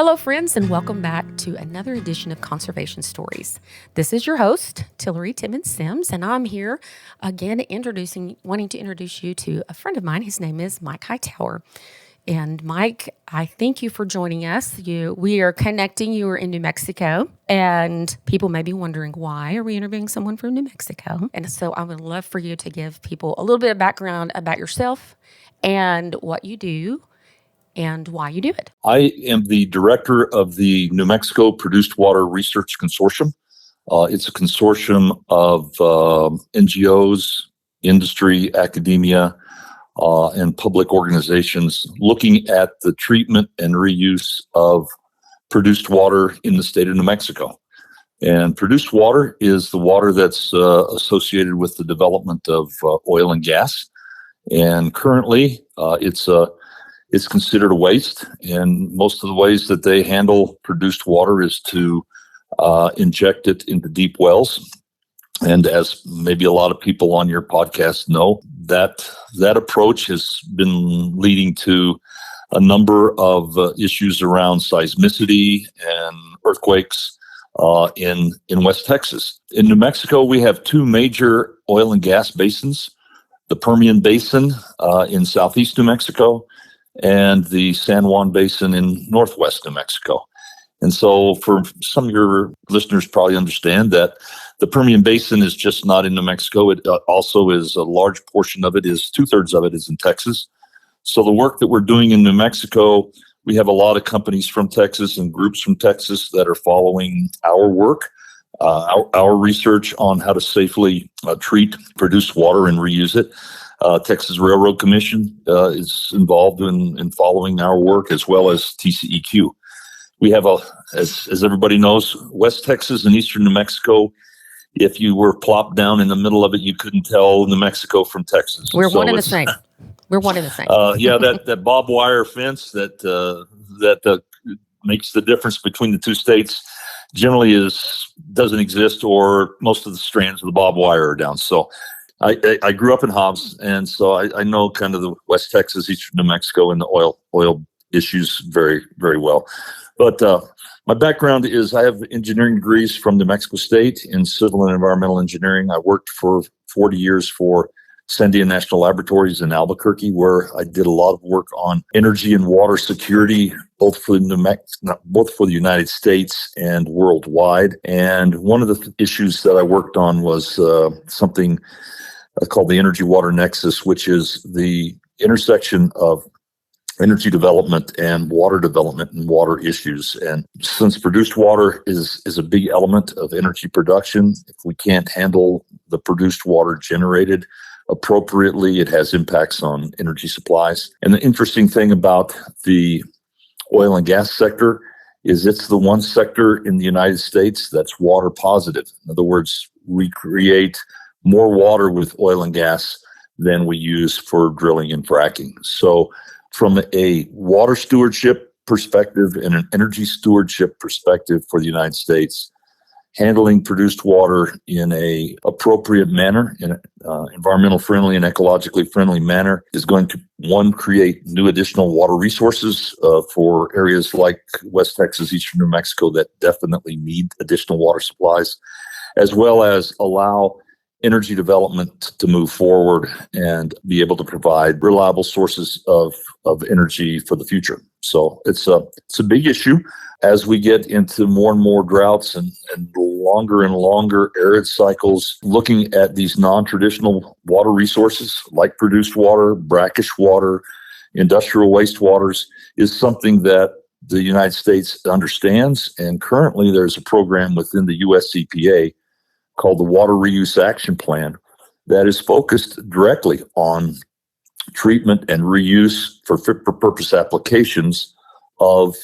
Hello, friends, and welcome back to another edition of Conservation Stories. This is your host, Tillery Timmons-Sims, and I'm here again wanting to introduce you to a friend of mine. His name is Mike Hightower. And Mike, I thank you for joining us. We are connecting. You are in New Mexico, and people may be wondering, why are we interviewing someone from New Mexico? And so I would love for you to give people a little bit of background about yourself and what you do and why you do it. I am the director of the New Mexico Produced Water Research Consortium. It's a consortium of NGOs, industry, academia, and public organizations looking at the treatment and reuse of produced water in the state of New Mexico. And produced water is the water that's associated with the development of oil and gas. And currently, it's considered a waste, and most of the ways that they handle produced water is to inject it into deep wells. And as maybe a lot of people on your podcast know, that approach has been leading to a number of issues around seismicity and earthquakes in West Texas. In New Mexico, we have two major oil and gas basins, the Permian Basin in southeast New Mexico, and the San Juan Basin in northwest New Mexico. And so for some of your listeners probably understand that the Permian Basin is just not in New Mexico. It also is a large portion of it is 2/3 of it is in Texas. So the work that we're doing in New Mexico, we have a lot of companies from Texas and groups from Texas that are following our work, our research on how to safely treat produced water and reuse it. Texas Railroad Commission is involved in following our work, as well as TCEQ. We have, as everybody knows, West Texas and eastern New Mexico. If you were plopped down in the middle of it, you couldn't tell New Mexico from Texas. We're one and the same. We're one and the same. Yeah, that barbed wire fence that makes the difference between the two states generally doesn't exist, or most of the strands of the barbed wire are down. So I grew up in Hobbs, and so I know kind of the West Texas, eastern New Mexico, and the oil issues very, very well. But my background is I have engineering degrees from New Mexico State in civil and environmental engineering. I worked for 40 years for Sandia National Laboratories in Albuquerque, where I did a lot of work on energy and water security, both for the United States and worldwide. And one of the issues that I worked on was something called the energy water nexus, which is the intersection of energy development and water development and water issues. And since produced water is a big element of energy production, if we can't handle the produced water generated appropriately, it has impacts on energy supplies. And the interesting thing about the oil and gas sector is it's the one sector in the United States that's water positive. In other words, we create more water with oil and gas than we use for drilling and fracking. So from a water stewardship perspective and an energy stewardship perspective for the United States, handling produced water in a appropriate manner, in an environmental friendly and ecologically friendly manner, is going to, one, create new additional water resources for areas like West Texas, eastern New Mexico that definitely need additional water supplies, as well as allow energy development to move forward and be able to provide reliable sources of energy for the future. So it's a big issue as we get into more and more droughts and longer arid cycles. Looking at these non-traditional water resources like produced water, brackish water, industrial wastewaters is something that the United States understands. And currently there's a program within the US EPA called the Water Reuse Action Plan that is focused directly on treatment and reuse for fit-for-purpose applications of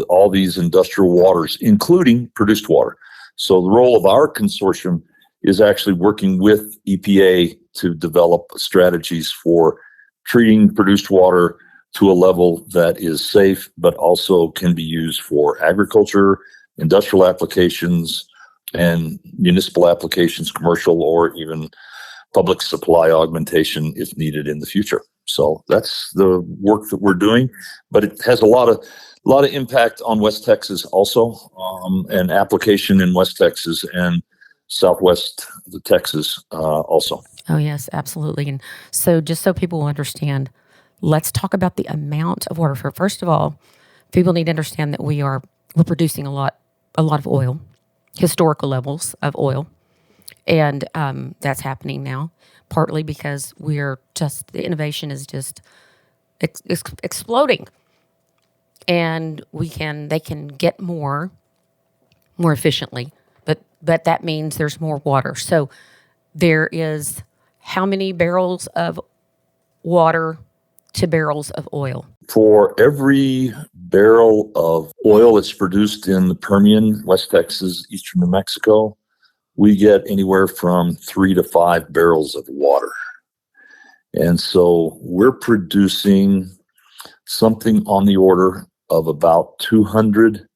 all these industrial waters, including produced water. So the role of our consortium is actually working with EPA to develop strategies for treating produced water to a level that is safe, but also can be used for agriculture, industrial applications, and municipal applications, commercial, or even public supply augmentation if needed in the future. So that's the work that we're doing, but it has a lot of impact on West Texas also, and application in West Texas and Southwest Texas also. Oh, yes, absolutely. And so just so people will understand, let's talk about the amount of water. First of all, people need to understand that we're producing a lot of oil, historical levels of oil. And that's happening now, partly because the innovation is just exploding. And they can get more efficiently, but that means there's more water. So there is how many barrels of water to barrels of oil? For every barrel of oil that's produced in the Permian, West Texas, eastern New Mexico, we get anywhere from 3 to 5 barrels of water. And so we're producing something on the order of about 200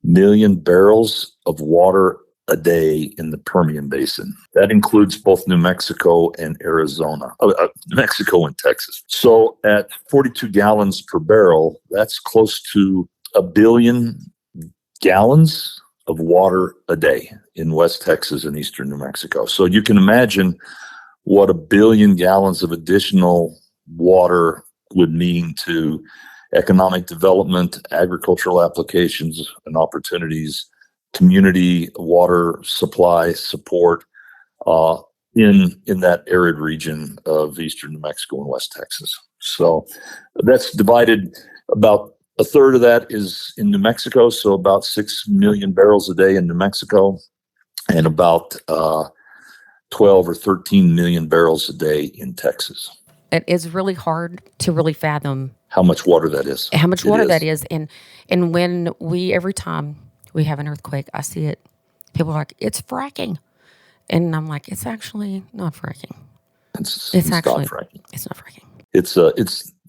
million barrels of water a day in the Permian Basin. That includes both New Mexico and Arizona, New Mexico and Texas. So at 42 gallons per barrel, that's close to 1 billion gallons of water a day in West Texas and eastern New Mexico. So you can imagine what 1 billion gallons of additional water would mean to economic development, agricultural applications and opportunities, community water supply support in that arid region of eastern New Mexico and West Texas. So that's divided. About a third of that is in New Mexico, so about 6 million barrels a day in New Mexico, and about 12 or 13 million barrels a day in Texas. It is really hard to really fathom how much water that is. And when every time we have an earthquake, I see it. People are like, it's fracking. And I'm like, it's actually not fracking. It's actually not fracking. It's not fracking. It's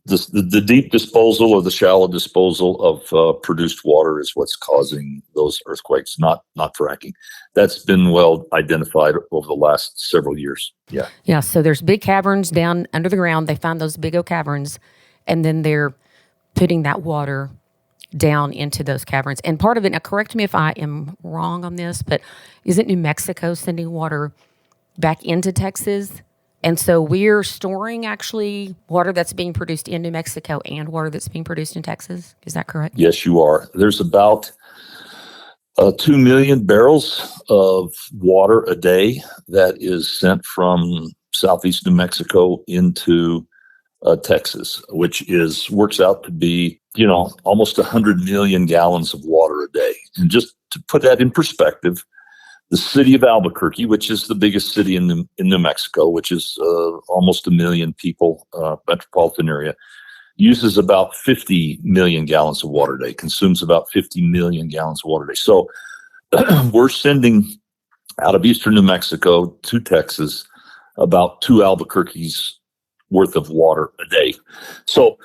the deep disposal or the shallow disposal of produced water is what's causing those earthquakes, not fracking. That's been well identified over the last several years. Yeah. Yeah. So there's big caverns down under the ground. They find those big old caverns, and then they're putting that water down into those caverns. And part of it, now correct me if I am wrong on this, but isn't New Mexico sending water back into Texas? And so we're storing actually water that's being produced in New Mexico and water that's being produced in Texas. Is that correct? Yes, you are. There's about 2 million barrels of water a day that is sent from southeast New Mexico into Texas, which works out to be, almost 100 million gallons of water a day. And just to put that in perspective, the city of Albuquerque, which is the biggest city in New Mexico, which is almost 1 million people, metropolitan area, uses about 50 million gallons of water a day, consumes about 50 million gallons of water a day. So we're sending out of eastern New Mexico to Texas about 2 Albuquerques worth of water a day. So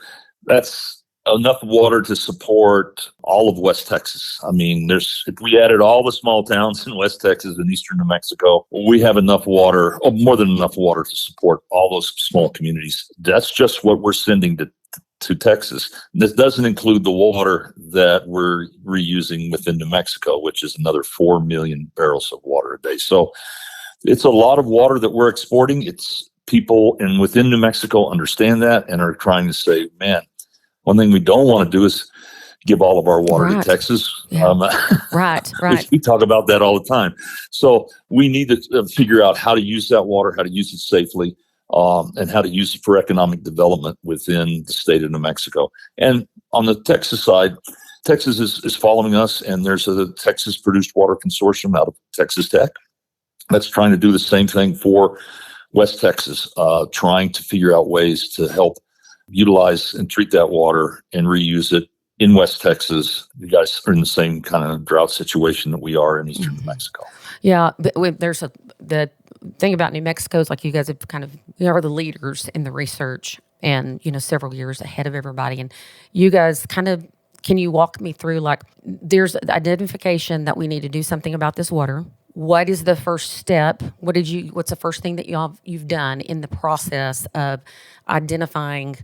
that's enough water to support all of West Texas. I mean, if we added all the small towns in West Texas and eastern New Mexico, we have enough water, more than enough water to support all those small communities. That's just what we're sending to Texas. This doesn't include the water that we're reusing within New Mexico, which is another 4 million barrels of water a day. So it's a lot of water that we're exporting. It's people within New Mexico understand that and are trying to say, man, one thing we don't want to do is give all of our water to Texas. Yeah. Right. We talk about that all the time. So we need to figure out how to use that water, how to use it safely, and how to use it for economic development within the state of New Mexico. And on the Texas side, Texas is following us, and there's a Texas Produced Water Consortium out of Texas Tech that's trying to do the same thing for West Texas, trying to figure out ways to help utilize and treat that water and reuse it in West Texas. You guys are in the same kind of drought situation that we are in eastern New Mexico. Yeah, but the thing about New Mexico is, like, you guys have are the leaders in the research and, several years ahead of everybody. And you guys can you walk me through, like, there's the identification that we need to do something about this water. what is the first step? What's the first thing that you've done in the process of identifying,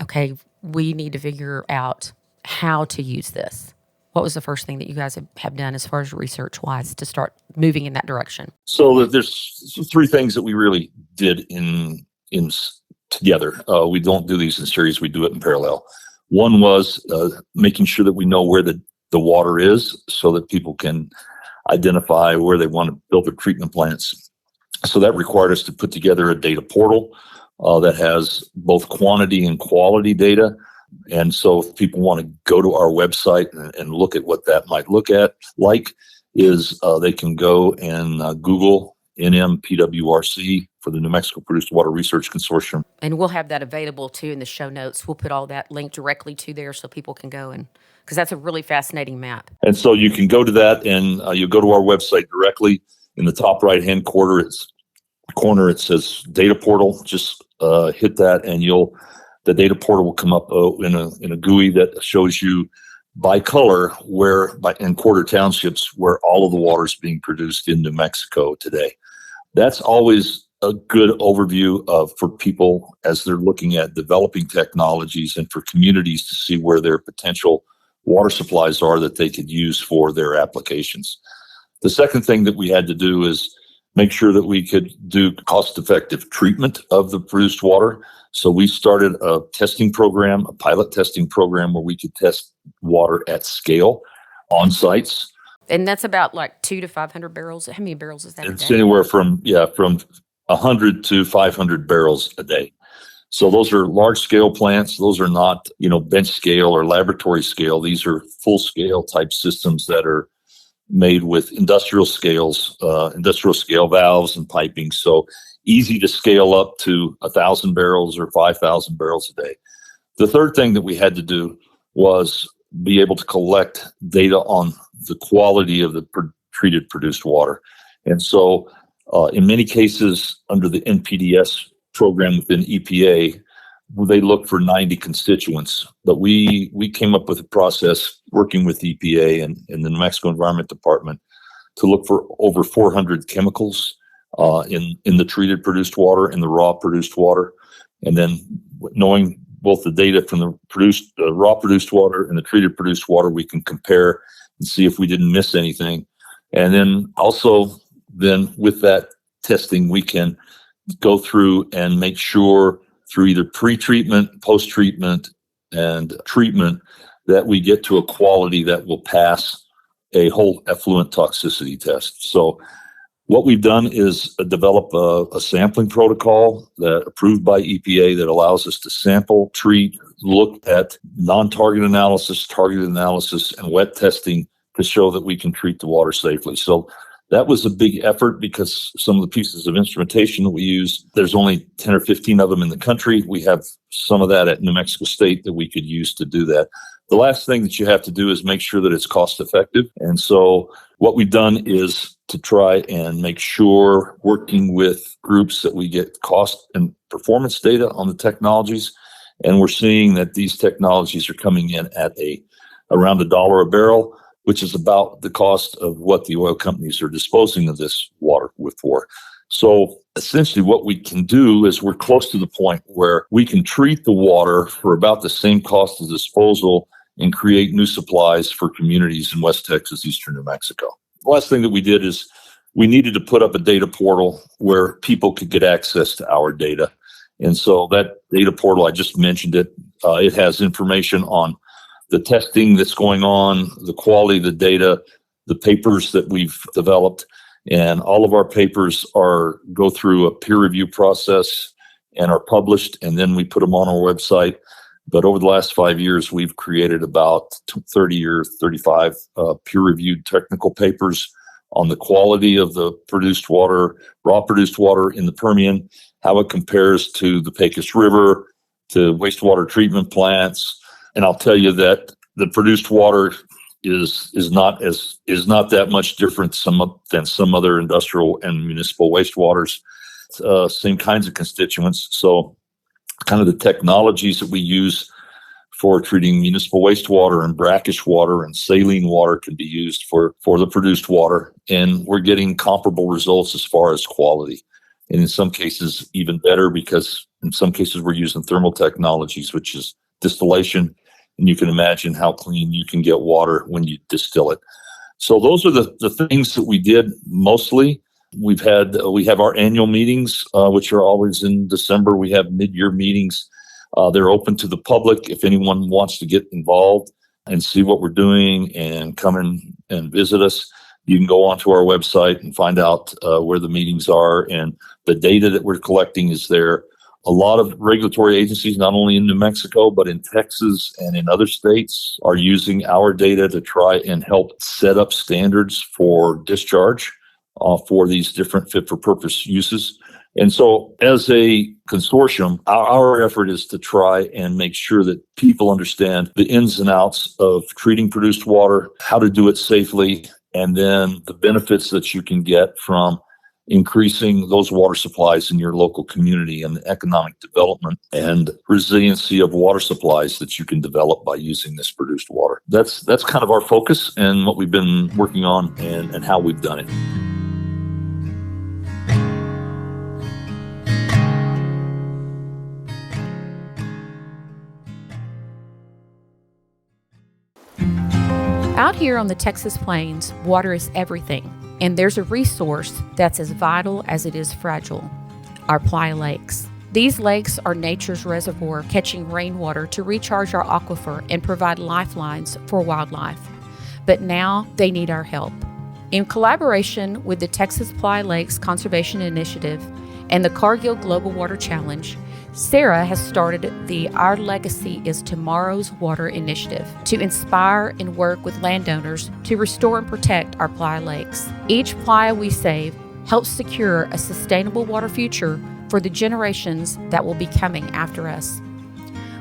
okay, we need to figure out how to use this? What was the first thing that you guys have done as far as research wise to start moving in that direction? So there's three things that we really did in together. We don't do these in series; we do it in parallel. One was making sure that we know where the water is, so that people can identify where they want to build their treatment plants. So that required us to put together a data portal that has both quantity and quality data. And so if people want to go to our website and look at what that might look at like, is they can go and Google NMPWRC for the New Mexico Produced Water Research Consortium. And we'll have that available too in the show notes. We'll put all that linked directly to there so people can go because that's a really fascinating map. And so you can go to that and you go to our website directly. In the top right-hand corner, it says data portal. Just hit that and the data portal will come up in a GUI that shows you by color in quarter townships where all of the water is being produced in New Mexico today. That's always a good overview for people as they're looking at developing technologies and for communities to see where their potential water supplies are that they could use for their applications. The second thing that we had to do is make sure that we could do cost-effective treatment of the produced water. So we started a pilot testing program where we could test water at scale on sites. And that's about like 200 to 500 barrels. How many barrels is that a day? It's anywhere from 100 to 500 barrels a day. So those are large scale plants. Those are not, bench scale or laboratory scale. These are full scale type systems that are made with industrial scale valves and piping. So easy to scale up to 1,000 barrels or 5,000 barrels a day. The third thing that we had to do was be able to collect data on the quality of the treated produced water. And so in many cases under the NPDES program within EPA, they look for 90 constituents, but we came up with a process working with EPA and the New Mexico Environment Department to look for over 400 chemicals in the treated produced water and the raw produced water. And then knowing both the data from the raw produced water and the treated produced water, we can compare and see if we didn't miss anything. And then also with that testing, we can go through and make sure through either pre-treatment, post-treatment, and treatment that we get to a quality that will pass a whole effluent toxicity test. So what we've done is develop a sampling protocol that approved by EPA that allows us to sample, treat, look at non-target analysis, targeted analysis, and wet testing to show that we can treat the water safely. So that was a big effort because some of the pieces of instrumentation that we use, there's only 10 or 15 of them in the country. We have some of that at New Mexico State that we could use to do that. The last thing that you have to do is make sure that it's cost effective. And so what we've done is to try and make sure, working with groups, that we get cost and performance data on the technologies. And we're seeing that these technologies are coming in at around $1 a barrel, which is about the cost of what the oil companies are disposing of this water for. So essentially what we can do is we're close to the point where we can treat the water for about the same cost of disposal and create new supplies for communities in West Texas, Eastern New Mexico. The last thing that we did is we needed to put up a data portal where people could get access to our data. And so that data portal, I just mentioned it, it has information on the testing that's going on, the quality of the data, the papers that we've developed, and all of our papers go through a peer review process and are published, and then we put them on our website. But over the last 5 years, we've created about 30 or 35 peer-reviewed technical papers on the quality of the produced water, raw produced water in the Permian, how it compares to the Pecos River, to wastewater treatment plants. And I'll tell you that the produced water is not that much different than some other industrial and municipal wastewaters. Same kinds of constituents. So kind of the technologies that we use for treating municipal wastewater, and brackish water and saline water can be used for the produced water. And we're getting comparable results as far as quality. And in some cases, even better, because in some cases we're using thermal technologies, which is distillation. And you can imagine how clean you can get water when you distill it. So those are the things that we did mostly. We have our annual meetings, which are always in December. We have mid-year meetings. They're open to the public. If anyone wants to get involved and see what we're doing and come in and visit us, you can go onto our website and find out where the meetings are, and the data that we're collecting is there. A lot of regulatory agencies, not only in New Mexico, but in Texas and in other states, are using our data to try and help set up standards for discharge for these different fit-for-purpose uses. And so as a consortium, our effort is to try and make sure that people understand the ins and outs of treating produced water, how to do it safely, and then the benefits that you can get from increasing those water supplies in your local community, and the economic development and resiliency of water supplies that you can develop by using this produced water. That's kind of our focus and what we've been working on and how we've done it. Out here on the Texas plains, water is everything, and there's a resource that's as vital as it is fragile: our playa lakes. These lakes are nature's reservoir, catching rainwater to recharge our aquifer and provide lifelines for wildlife. But now they need our help. In collaboration with the Texas Playa Lakes Conservation Initiative and the Cargill Global Water Challenge, Sarah has started the Our Legacy is Tomorrow's Water initiative to inspire and work with landowners to restore and protect our playa lakes. Each playa we save helps secure a sustainable water future for the generations that will be coming after us.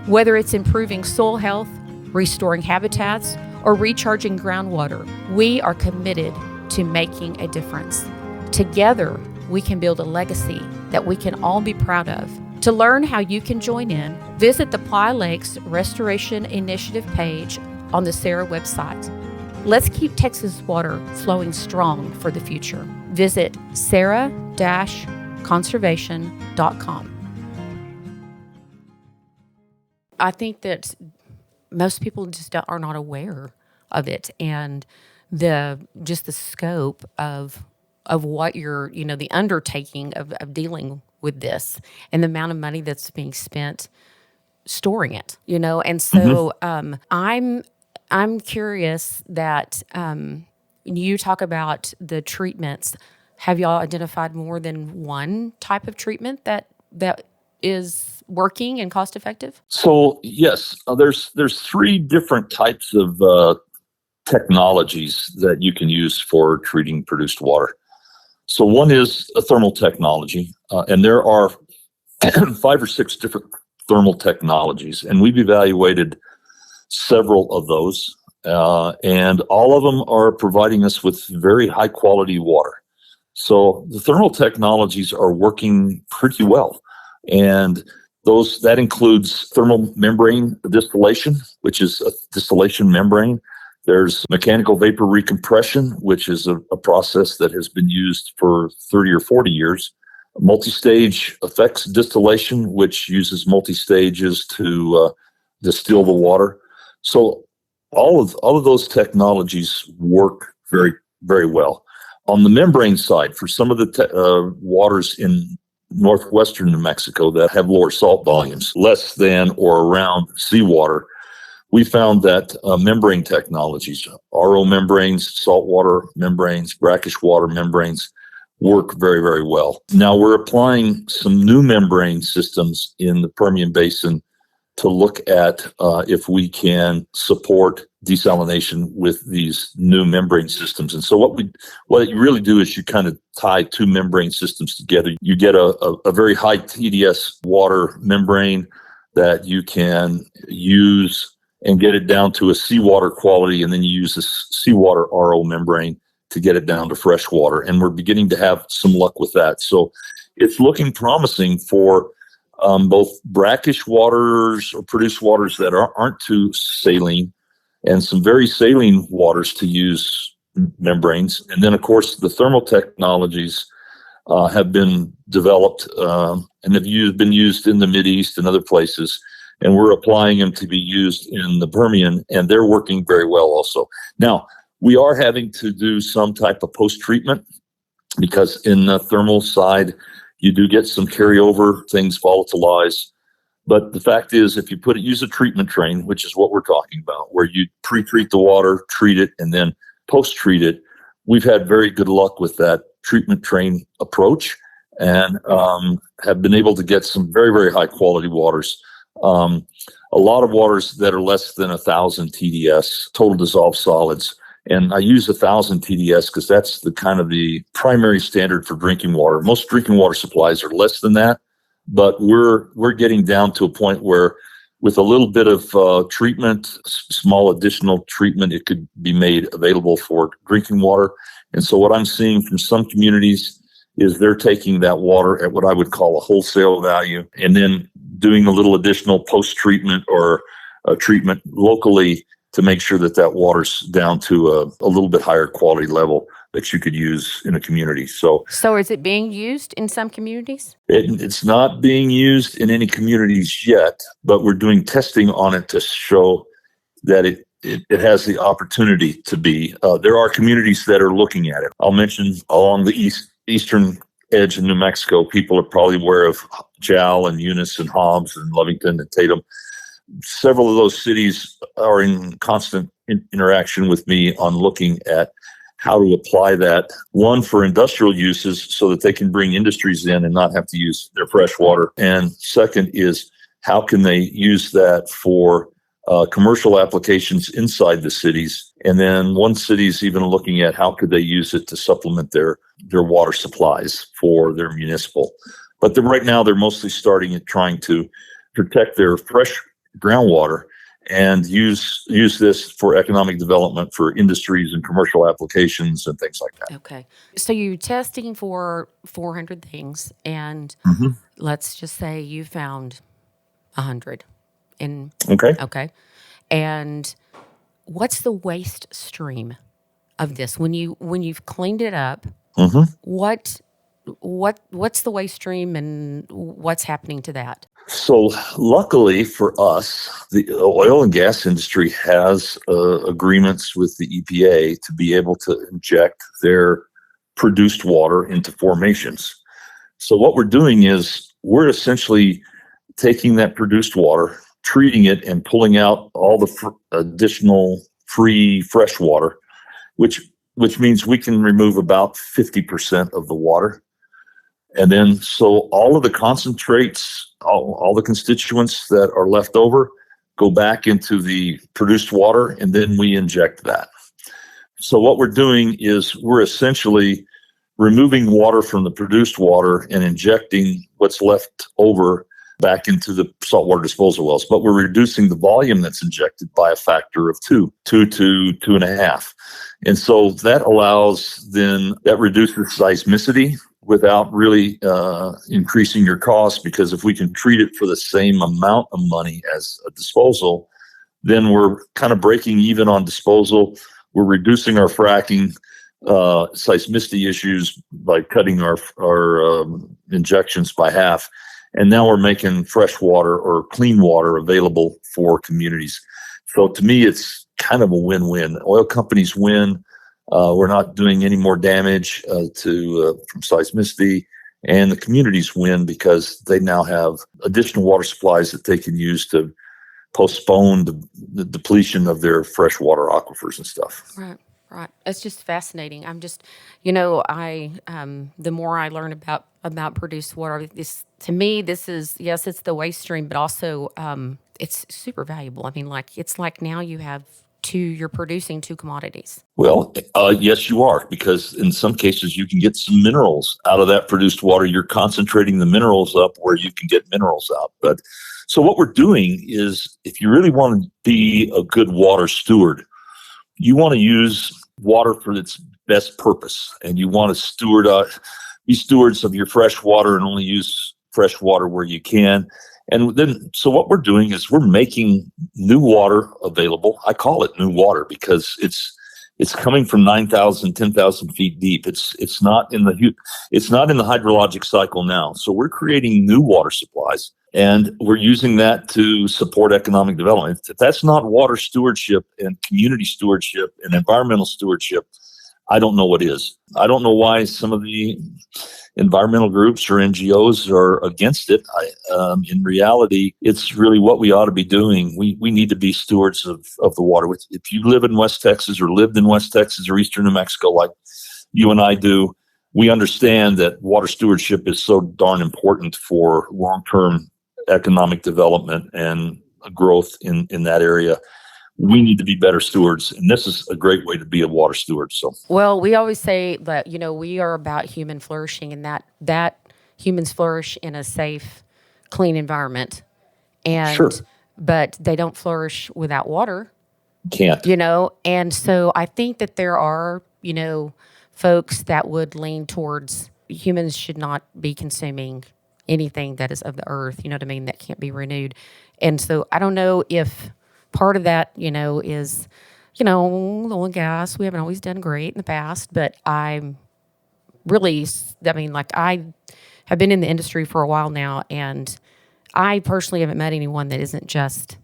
Whether it's improving soil health, restoring habitats, or recharging groundwater, we are committed to making a difference. Together, we can build a legacy that we can all be proud of. To learn how you can join in, visit the Playa Lakes Restoration Initiative page on the Sarah website. Let's keep Texas water flowing strong for the future. Visit sarah-conservation.com. I think that most people just are not aware of it, and the scope of what you're, the undertaking of dealing with this, and the amount of money that's being spent storing it, and so I'm curious that you talk about the treatments. Have y'all identified more than one type of treatment that is working and cost effective? So yes, there's three different types of technologies that you can use for treating produced water. So one is a thermal technology, and there are 5 or 6 different thermal technologies, and we've evaluated several of those, and all of them are providing us with very high quality water. So the thermal technologies are working pretty well, and that includes thermal membrane distillation, which is a distillation membrane. There's mechanical vapor recompression, which is a process that has been used for 30 or 40 years. Multi-stage effects distillation, which uses multi-stages to distill the water. So all of those technologies work very, very well. On the membrane side, for some of the waters in northwestern New Mexico that have lower salt volumes, less than or around seawater, we found that membrane technologies, RO membranes, saltwater membranes, brackish water membranes, work very, very well. Now we're applying some new membrane systems in the Permian Basin to look at if we can support desalination with these new membrane systems. And so what you really do is you kind of tie 2 membrane systems together. You get a very high TDS water membrane that you can use and get it down to a seawater quality, and then you use this seawater RO membrane to get it down to fresh water. And we're beginning to have some luck with that. So it's looking promising for both brackish waters or produced waters that aren't too saline, and some very saline waters to use membranes. And then, of course, the thermal technologies have been developed and been used in the Mideast and other places. And we're applying them to be used in the Permian, and they're working very well also. Now, we are having to do some type of post-treatment because in the thermal side, you do get some carryover, things volatilize. But the fact is, if you use a treatment train, which is what we're talking about, where you pre-treat the water, treat it, and then post-treat it, we've had very good luck with that treatment train approach and have been able to get some very, very high quality waters. A lot of waters that are less than 1,000 TDS, total dissolved solids. And I use 1,000 TDS because that's the kind of the primary standard for drinking water. Most drinking water supplies are less than that, but we're getting down to a point where with a little bit of treatment, small additional treatment, it could be made available for drinking water. And so what I'm seeing from some communities is they're taking that water at what I would call a wholesale value and then doing a little additional post-treatment or treatment locally to make sure that that water's down to a little bit higher quality level that you could use in a community. So is it being used in some communities? It's not being used in any communities yet, but we're doing testing on it to show that it has the opportunity to be. There are communities that are looking at it. I'll mention along the eastern edge of New Mexico, people are probably aware of Jal and Eunice and Hobbs and Lovington and Tatum. Several of those cities are in constant interaction with me on looking at how to apply that, one, for industrial uses so that they can bring industries in and not have to use their fresh water. And second is, how can they use that for commercial applications inside the cities? And then one city is even looking at how could they use it to supplement their water supplies for their municipal. But right now, they're mostly starting at trying to protect their fresh groundwater and use this for economic development for industries and commercial applications and things like that. Okay. So you're testing for 400 things, and let's just say you found 100. Okay. And what's the waste stream of this? When you've cleaned it up, what's the waste stream and what's happening to that? So luckily for us, the oil and gas industry has agreements with the EPA to be able to inject their produced water into formations. So what we're doing is we're essentially taking that produced water, treating it, and pulling out all the additional free fresh water, which means we can remove about 50% of the water. And then, so all of the concentrates, all the constituents that are left over go back into the produced water, and then we inject that. So what we're doing is we're essentially removing water from the produced water and injecting what's left over back into the saltwater disposal wells. But we're reducing the volume that's injected by a factor of 2 to 2.5. And so that reduces seismicity without really increasing your costs, because if we can treat it for the same amount of money as a disposal, then we're kind of breaking even on disposal. We're reducing our fracking seismicity issues by cutting our injections by half. And now we're making fresh water or clean water available for communities. So to me, it's kind of a win-win. Oil companies win. We're not doing any more damage from seismicity, and the communities win because they now have additional water supplies that they can use to postpone the depletion of their freshwater aquifers and stuff. Right. It's just fascinating. I'm just, the more I learn about produced water, to me, this is, yes, it's the waste stream, but also it's super valuable. I mean, it's like now you're producing two commodities. Well, yes, you are, because in some cases you can get some minerals out of that produced water. You're concentrating the minerals up where you can get minerals out. But so what we're doing is, if you really want to be a good water steward, you want to use water for its best purpose, and you want to be stewards of your fresh water and only use fresh water where you can. And then, so what we're doing is we're making new water available. I call it new water because it's coming from 9,000, 10,000 feet deep. It's not in the hydrologic cycle now. So we're creating new water supplies, and we're using that to support economic development. If that's not water stewardship and community stewardship and environmental stewardship, I don't know what is. I don't know why some of the environmental groups or NGOs are against it. In reality, it's really what we ought to be doing. We need to be stewards of the water. If you live in West Texas or lived in West Texas or Eastern New Mexico like you and I do, we understand that water stewardship is so darn important for long-term economic development and growth in that area. We need to be better stewards, and this is a great way to be a water steward. So, well, we always say that we are about human flourishing, and that humans flourish in a safe, clean environment, and sure, but they don't flourish without water. Can't. And so I think that there are folks that would lean towards humans should not be consuming anything that is of the earth. You know what I mean? That can't be renewed, and so I don't know if part of that, is, oil and gas. We haven't always done great in the past, but I have been in the industry for a while now, and I personally haven't met anyone that isn't just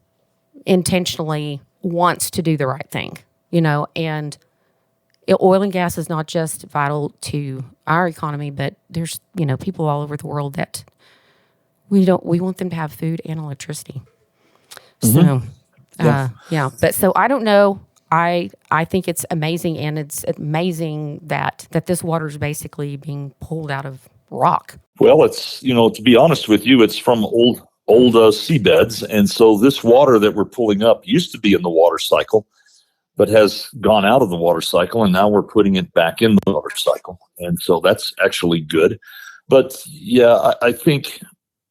intentionally wants to do the right thing, and oil and gas is not just vital to our economy, but there's, people all over the world that we want them to have food and electricity. Mm-hmm. So, but so I don't know. I think it's amazing, and it's amazing that this water is basically being pulled out of rock. Well, it's, to be honest with you, it's from old seabeds. And so this water that we're pulling up used to be in the water cycle, but has gone out of the water cycle. And now we're putting it back in the water cycle. And so that's actually good. But yeah, I think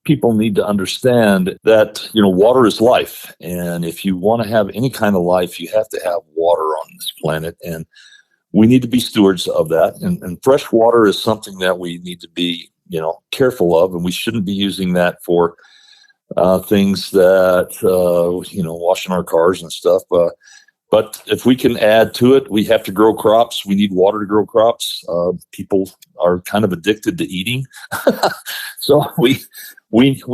people need to understand that, water is life. And if you want to have any kind of life, you have to have water on this planet. And we need to be stewards of that. And fresh water is something that we need to be, careful of. And we shouldn't be using that for things that, washing our cars and stuff. But if we can add to it, we have to grow crops. We need water to grow crops. People are kind of addicted to eating. So we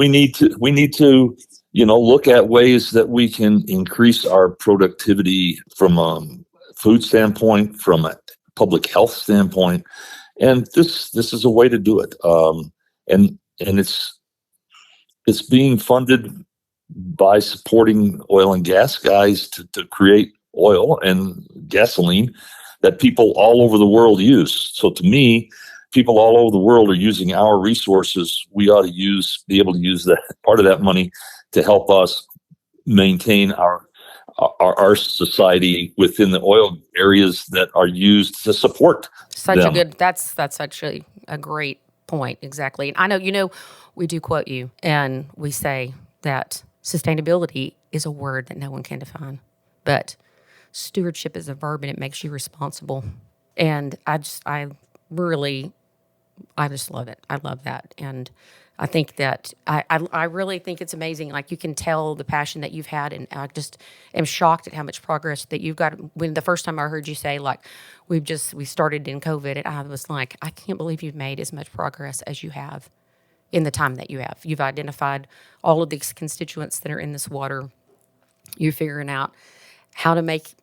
need to look at ways that we can increase our productivity from a food standpoint, from a public health standpoint, and this is a way to do it. And it's being funded by supporting oil and gas guys to create oil and gasoline that people all over the world use. So to me, people all over the world are using our resources. We ought to be able to use that part of that money to help us maintain our society within the oil areas that are used to support them. That's such a great point. Exactly. And I know, we do quote you, and we say that sustainability is a word that no one can define, but stewardship is a verb, and it makes you responsible. And I just love it. I love that. And I think that I really think it's amazing. Like, you can tell the passion that you've had, and I just am shocked at how much progress that you've got. When the first time I heard you say, like, we started in COVID, and I was like, I can't believe you've made as much progress as you have in the time that you have. You've identified all of these constituents that are in this water. You're figuring out how to make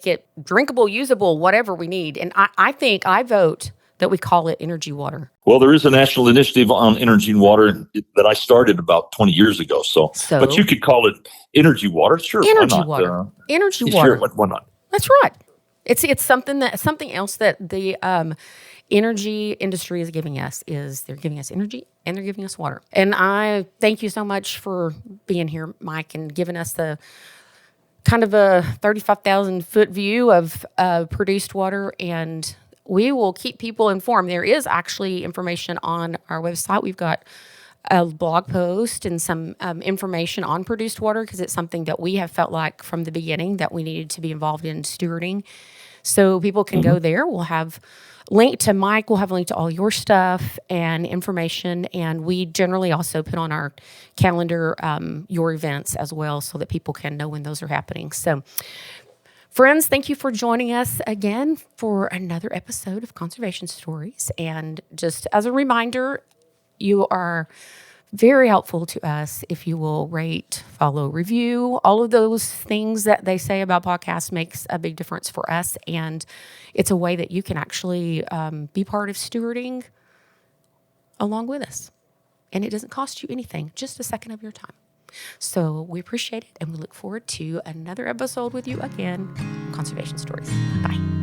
it drinkable, usable, whatever we need. And I think I vote that we call it energy water. Well, there is a national initiative on energy and water that I started about 20 years ago. So but you could call it energy water. Sure. Energy why not? water. Energy sure, water. Why not? That's right. It's something else that the energy industry is giving us. Is they're giving us energy and they're giving us water. And I thank you so much for being here, Mike, and giving us the kind of a 35,000 foot view of produced water. And we will keep people informed. There is actually information on our website. We've got a blog post and some information on produced water, because it's something that we have felt like from the beginning that we needed to be involved in stewarding. So people can go there. We'll have link to Mike. We'll have a link to all your stuff and information. And we generally also put on our calendar your events as well so that people can know when those are happening. So friends, thank you for joining us again for another episode of Conservation Stories. And just as a reminder, you are very helpful to us if you will rate, follow, review. All of those things that they say about podcasts makes a big difference for us. And it's a way that you can actually be part of stewarding along with us. And it doesn't cost you anything, just a second of your time. So we appreciate it, and we look forward to another episode with you again, Conservation Stories. Bye.